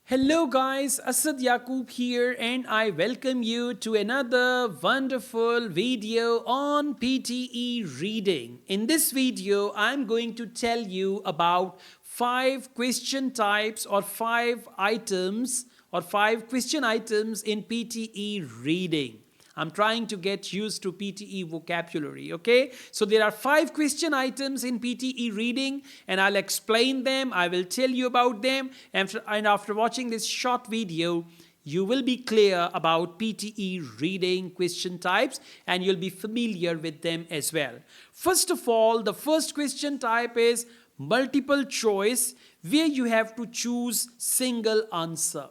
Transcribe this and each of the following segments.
Hello guys, Asad Yaqub here and I welcome you to another wonderful video on PTE reading. In this video, I'm going to tell you about 5 question types or 5 items or 5 question items in PTE reading. I'm trying to get used to PTE vocabulary, okay? So there are 5 question items in PTE reading and I'll explain them, I will tell you about them, and after watching this short video, you will be clear about PTE reading question types and you'll be familiar with them as well. First of all, the first question type is multiple choice, where you have to choose single answer.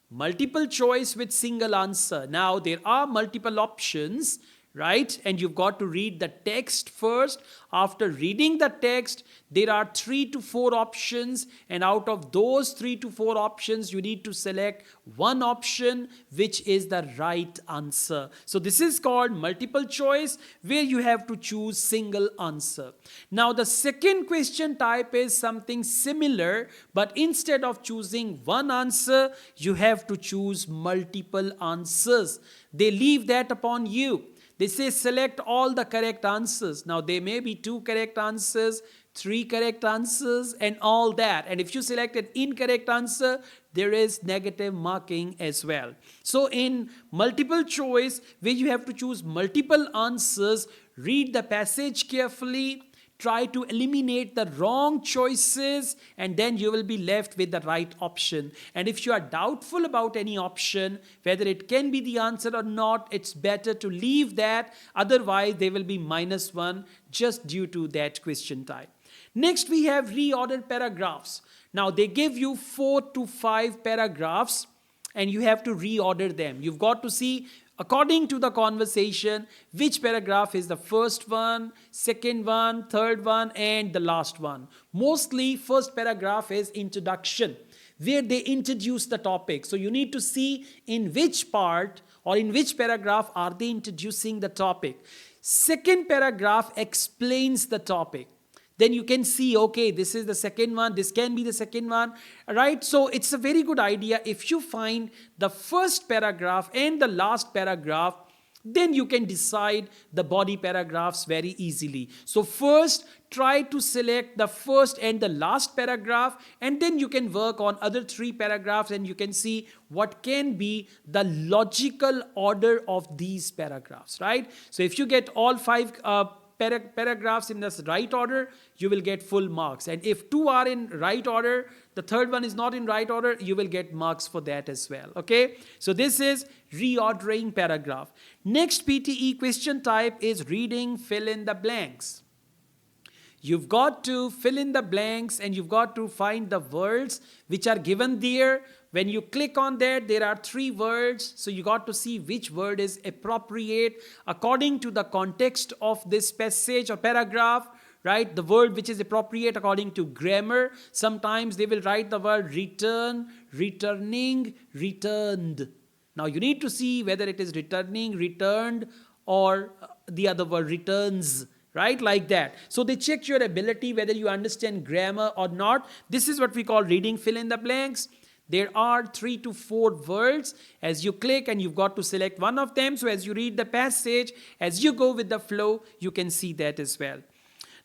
Multiple choice with single answer. Now there are multiple options, right? And you've got to read the text first. After reading the text, there are 3 to 4 options, and out of those 3 to 4 options, you need to select one option which is the right answer. So this is called multiple choice, where you have to choose single answer. Now the second question type is something similar, but instead of choosing one answer, you have to choose multiple answers. They leave that upon you. They say select all the correct answers. Now there may be 2 correct answers, 3 correct answers and all that. And if you select an incorrect answer, there is negative marking as well. So in multiple choice, where you have to choose multiple answers, read the passage carefully, try to eliminate the wrong choices, and then you will be left with the right option. And if you are doubtful about any option, whether it can be the answer or not, it's better to leave that. Otherwise, there will be -1 just due to that question type. Next, we have reordered paragraphs. Now, they give you 4 to 5 paragraphs and you have to reorder them. You've got to see, according to the conversation, which paragraph is the first one, second one, third one, and the last one. Mostly, first paragraph is introduction, where they introduce the topic. So you need to see in which part or in which paragraph are they introducing the topic. Second paragraph explains the topic. Then you can see, okay, this is the second one, this can be the second one, right? So it's a very good idea if you find the first paragraph and the last paragraph, then you can decide the body paragraphs very easily. So first, try to select the first and the last paragraph, and then you can work on other 3 paragraphs and you can see what can be the logical order of these paragraphs, right? So if you get all 5 paragraphs in the right order, you will get full marks. And if 2 are in right order, the third one is not in right order, you will get marks for that as well. Okay, so this is reordering paragraph. Next PTE question type is reading fill in the blanks. You've got to fill in the blanks and you've got to find the words which are given there. When you click on that, there are 3 words. So you got to see which word is appropriate according to the context of this passage or paragraph, right? The word which is appropriate according to grammar. Sometimes they will write the word return, returning, returned. Now you need to see whether it is returning, returned, or the other word returns. Right, like that. So they check your ability whether you understand grammar or not. This is what we call reading fill in the blanks. There are 3 to 4 words. As you click and you've got to select one of them. So as you read the passage, as you go with the flow, you can see that as well.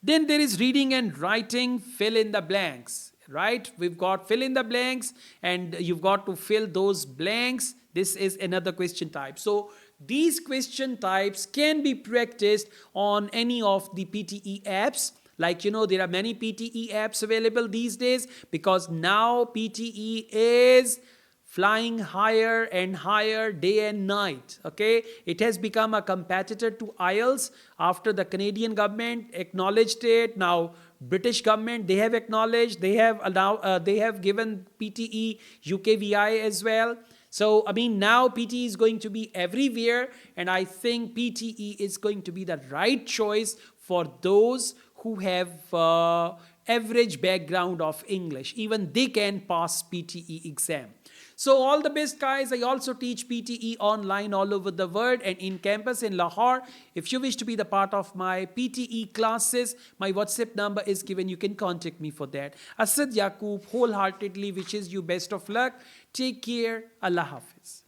Then there is reading and writing fill in the blanks. Right, we've got fill in the blanks and you've got to fill those blanks. This is another question type. So these question types can be practiced on any of the PTE apps. Like, there are many PTE apps available these days because now PTE is flying higher and higher day and night. Okay, it has become a competitor to IELTS after the Canadian government acknowledged it. Now British government, they have acknowledged, they have given PTE UKVI as well. So, now PTE is going to be everywhere, and I think PTE is going to be the right choice for those who have average background of English. Even they can pass PTE exam. So all the best, guys. I also teach PTE online all over the world and in campus in Lahore. If you wish to be the part of my PTE classes, my WhatsApp number is given. You can contact me for that. Asad Yaqub wholeheartedly wishes you best of luck. Take care. Allah Hafiz.